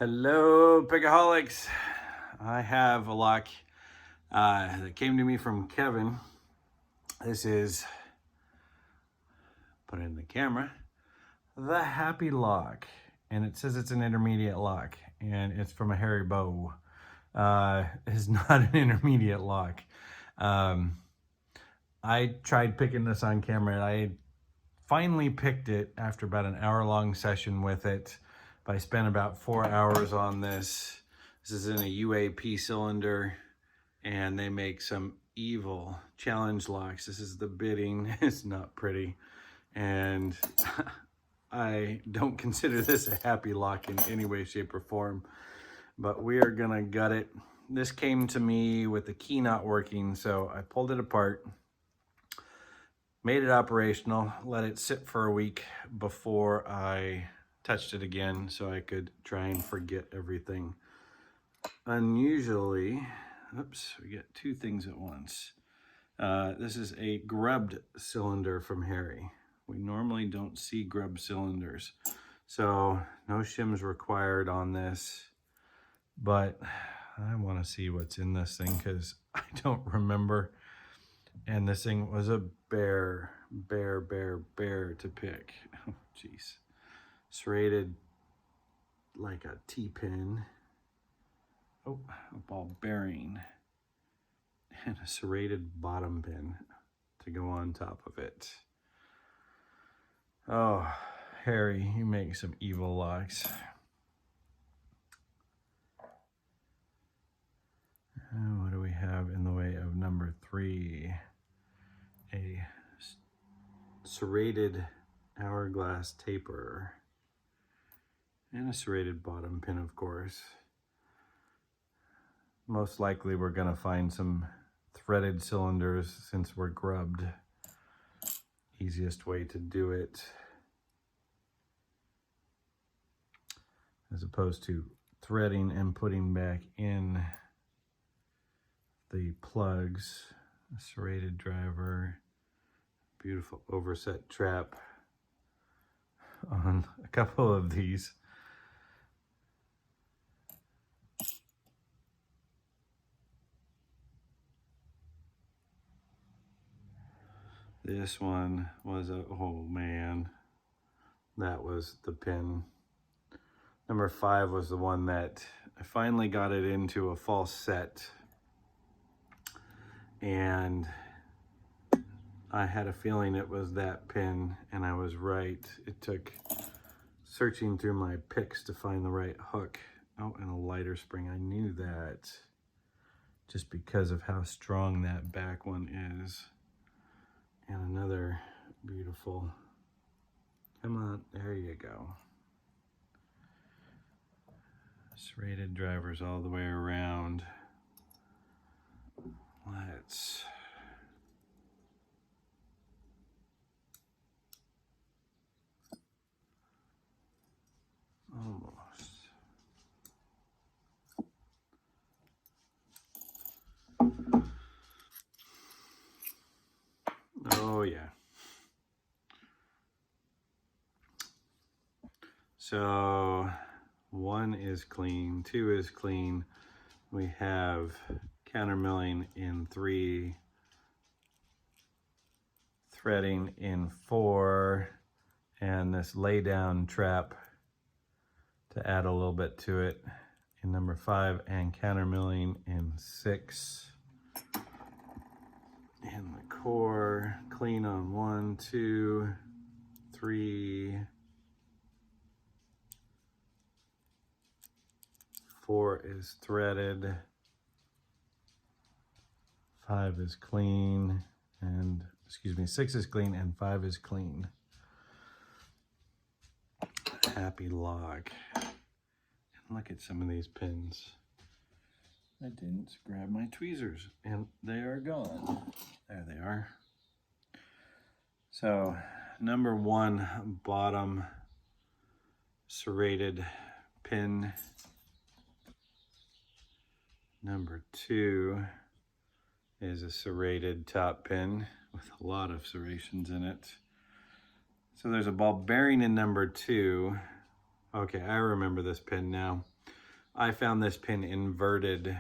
Hello, Pickaholics. I have a lock that came to me from Kevin. This is, put it in the camera, the Happy Lock. And it says it's an intermediate lock, and it's from a Harry Bow. It's not an intermediate lock. I tried picking this on camera, and I finally picked it after about an hour-long session with it. I spent about 4 hours on this. This is in a UAP cylinder, and they make some evil challenge locks. This is the bitting. It's not pretty, and I don't consider this a happy lock in any way, shape, or form, but we are gonna gut it. This came to me with the key not working, so I pulled it apart, made it operational, let it sit for a week before I touched it again so I could try and forget everything. Unusually, oops, we get two things at once. This is a grubbed cylinder from Harry. We normally don't see grubbed cylinders, so no shims required on this, but I want to see what's in this thing because I don't remember, and this thing was a bear to pick. Oh, jeez. Serrated like a T-pin. Oh, a ball bearing. And a serrated bottom pin to go on top of it. Oh, Harry, you make some evil locks. What do we have in the way of number 3? A serrated hourglass taper. And a serrated bottom pin, of course. Most likely we're gonna find some threaded cylinders since we're grubbed. Easiest way to do it. As opposed to threading and putting back in the plugs. A serrated driver. Beautiful overset trap on a couple of these. This one was oh man, that was the pin. Number 5 was the one that I finally got it into a false set, and I had a feeling it was that pin, and I was right. It took searching through my picks to find the right hook. Oh, and a lighter spring. I knew that just because of how strong that back one is. And another beautiful, come on, there you go. Serrated drivers all the way around. Let's almost. Oh yeah. So 1 is clean, 2 is clean. We have counter milling in 3, threading in 4, and this lay down trap to add a little bit to it in number 5, and counter milling in 6. And the core clean on 1, 2, 3, 4 is threaded, 5 is clean, and 6 is clean, and 5 is clean. Happy lock. And look at some of these pins. I didn't grab my tweezers, and they are gone. There they are. So, number 1, bottom serrated pin. Number 2 is a serrated top pin with a lot of serrations in it. So there's a ball bearing in number 2. Okay, I remember this pin now. I found this pin inverted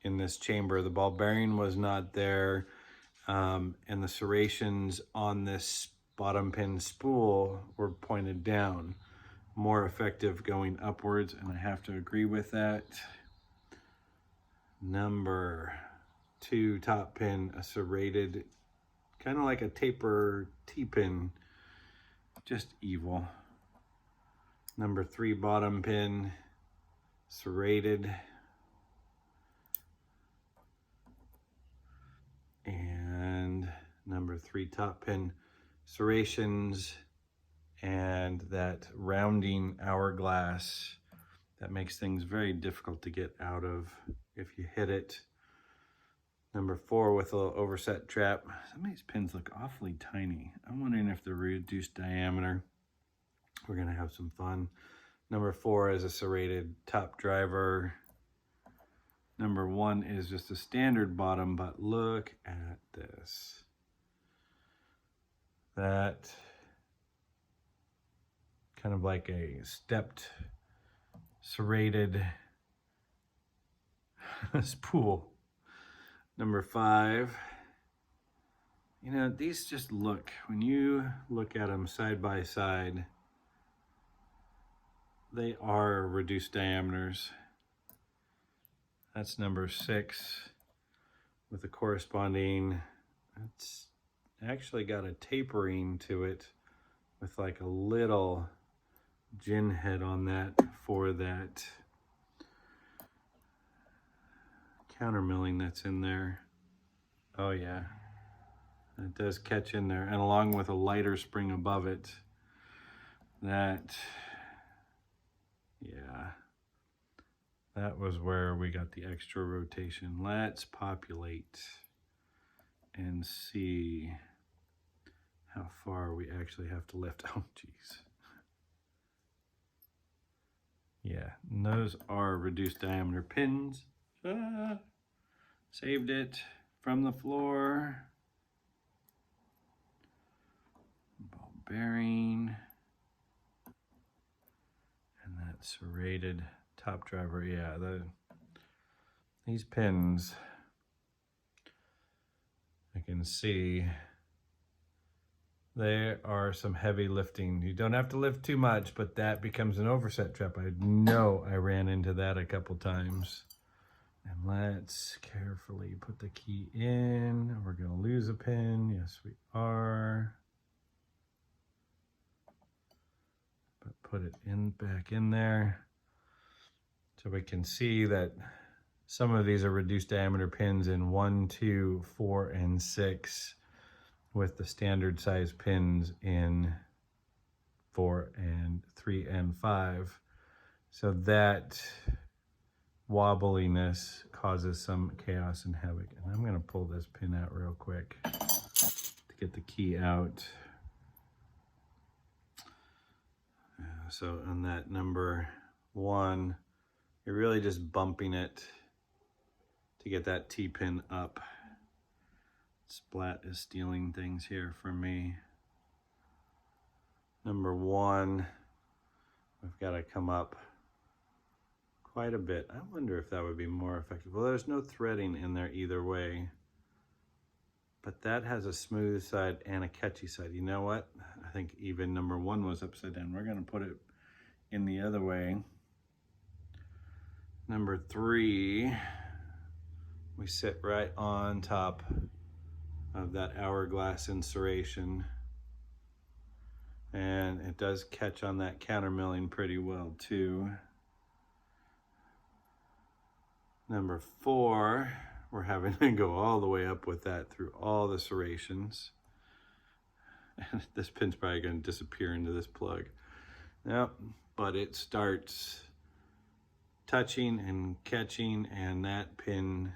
in this chamber. The ball bearing was not there, and the serrations on this bottom pin spool were pointed down. More effective going upwards, and I have to agree with that. Number 2 top pin, a serrated, kind of like a taper T-pin, just evil. Number 3 bottom pin, serrated. And number 3 top pin, serrations, and that rounding hourglass that makes things very difficult to get out of if you hit it. Number 4 with a little overset trap. Some of these pins look awfully tiny. I'm wondering if they're reduced diameter. We're gonna have some fun. Number 4 is a serrated top driver. Number 1 is just a standard bottom, but look at this. That kind of like a stepped serrated spool. Number 5, you know, these just look, when you look at them side by side, they are reduced diameters. That's number 6 with the corresponding, it's actually got a tapering to it with like a little gin head on that for that counter milling that's in there. Oh yeah, it does catch in there, and along with a lighter spring above it. That, yeah, that was where we got the extra rotation. Let's populate and see how far we actually have to lift. Oh geez. Yeah, and those are reduced diameter pins. Saved it from the floor. Ball bearing. And that serrated top driver. Yeah, these pins, I can see there are some heavy lifting. You don't have to lift too much, but that becomes an overset trap. I know I ran into that a couple times. And let's carefully put the key in. We're gonna lose a pin. Yes, we are. But put it in back in there. So we can see that some of these are reduced diameter pins in 1, 2, 4, and 6, with the standard size pins in 4 and 3 and 5. So that wobbliness causes some chaos and havoc. And I'm gonna pull this pin out real quick to get the key out. So on that number 1, you're really just bumping it to get that T-pin up. Splat is stealing things here from me. Number 1, we've got to come up quite a bit. I wonder if that would be more effective. Well, there's no threading in there either way, but that has a smooth side and a catchy side. You know what? I think even number 1 was upside down. We're gonna put it in the other way. Number 3, we sit right on top of that hourglass insertion, and it does catch on that counter milling pretty well too. Number 4, we're having to go all the way up with that through all the serrations. And this pin's probably going to disappear into this plug. Yep, but it starts touching and catching, and that pin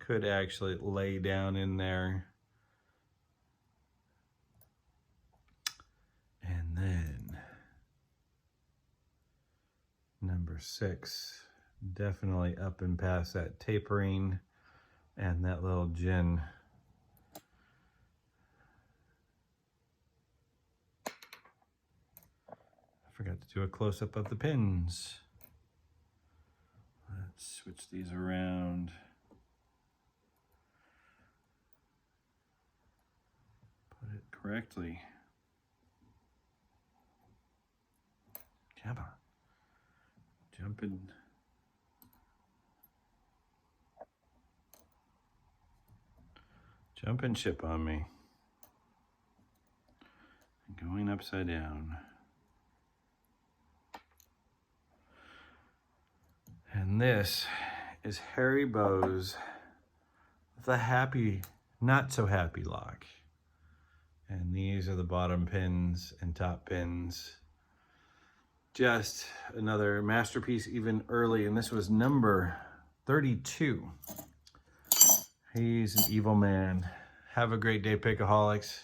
could actually lay down in there. And then number 6, definitely up and past that tapering and that little gin. I forgot to do a close-up of the pins. switch these around. Put it correctly. Come on. Jumping ship on me. Going upside down. And this is Harry Bowes, the happy, not so happy lock. And these are the bottom pins and top pins. Just another masterpiece, even early, and this was number 32. He's an evil man. Have a great day, Pickaholics.